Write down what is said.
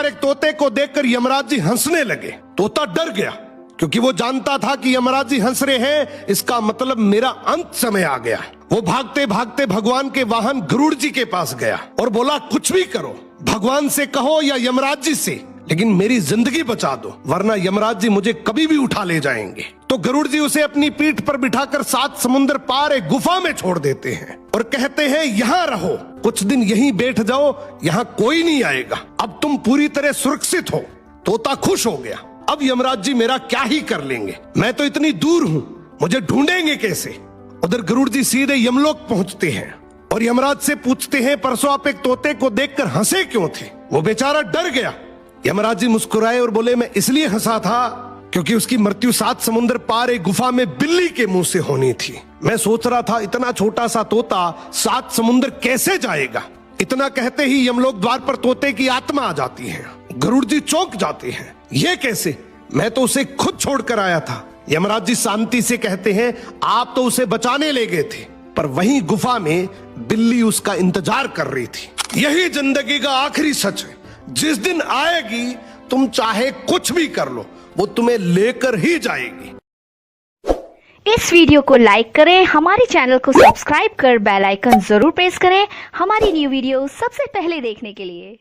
बार एक तोते को देखकर यमराज जी हंसने लगे। तोता डर गया क्योंकि वो जानता था कि यमराज जी हंस रहे हैं, इसका मतलब मेरा अंत समय आ गया। वो भागते भागते भगवान के वाहन गरुड़ जी के पास गया और बोला, कुछ भी करो, भगवान से कहो या यमराज जी से, लेकिन मेरी जिंदगी बचा दो, वरना यमराज जी मुझे कभी भी उठा ले जाएंगे। तो गरुड़ जी उसे अपनी पीठ पर बिठाकर 7 समुद्र पार एक गुफा में छोड़ देते हैं और कहते हैं, यहाँ रहो, कुछ दिन यहीं बैठ जाओ, यहाँ कोई नहीं आएगा, अब तुम पूरी तरह सुरक्षित हो। तोता खुश हो गया। अब यमराज जी मेरा क्या ही कर लेंगे, मैं तो इतनी दूर हूं, मुझे ढूंढेंगे कैसे। उधर गरुड़ जी सीधे यमलोक पहुंचते हैं और यमराज से पूछते हैं, परसों आप एक तोते को देखकर हंसे क्यों थे? वो बेचारा डर गया। यमराज जी मुस्कुराए और बोले, मैं इसलिए हंसा था क्योंकि उसकी मृत्यु 7 समुद्र पार एक गुफा में बिल्ली के मुंह से होनी थी। मैं सोच रहा था, इतना छोटा सा तोता 7 समुद्र कैसे जाएगा। इतना कहते ही यमलोक द्वार पर तोते की आत्मा आ जाती है। गरुड़ जी चौंक जाते हैं, ये कैसे? मैं तो उसे खुद छोड़कर आया था। यमराज जी शांति से कहते हैं, आप तो उसे बचाने ले गए थे, पर वहीं गुफा में बिल्ली उसका इंतजार कर रही थी। यही जिंदगी का आखिरी सच है, जिस दिन आएगी तुम चाहे कुछ भी कर लो, वो तुम्हें लेकर ही जाएगी। इस वीडियो को लाइक करें, हमारे चैनल को सब्सक्राइब कर बेल आइकन जरूर प्रेस करें हमारी न्यू वीडियो सबसे पहले देखने के लिए।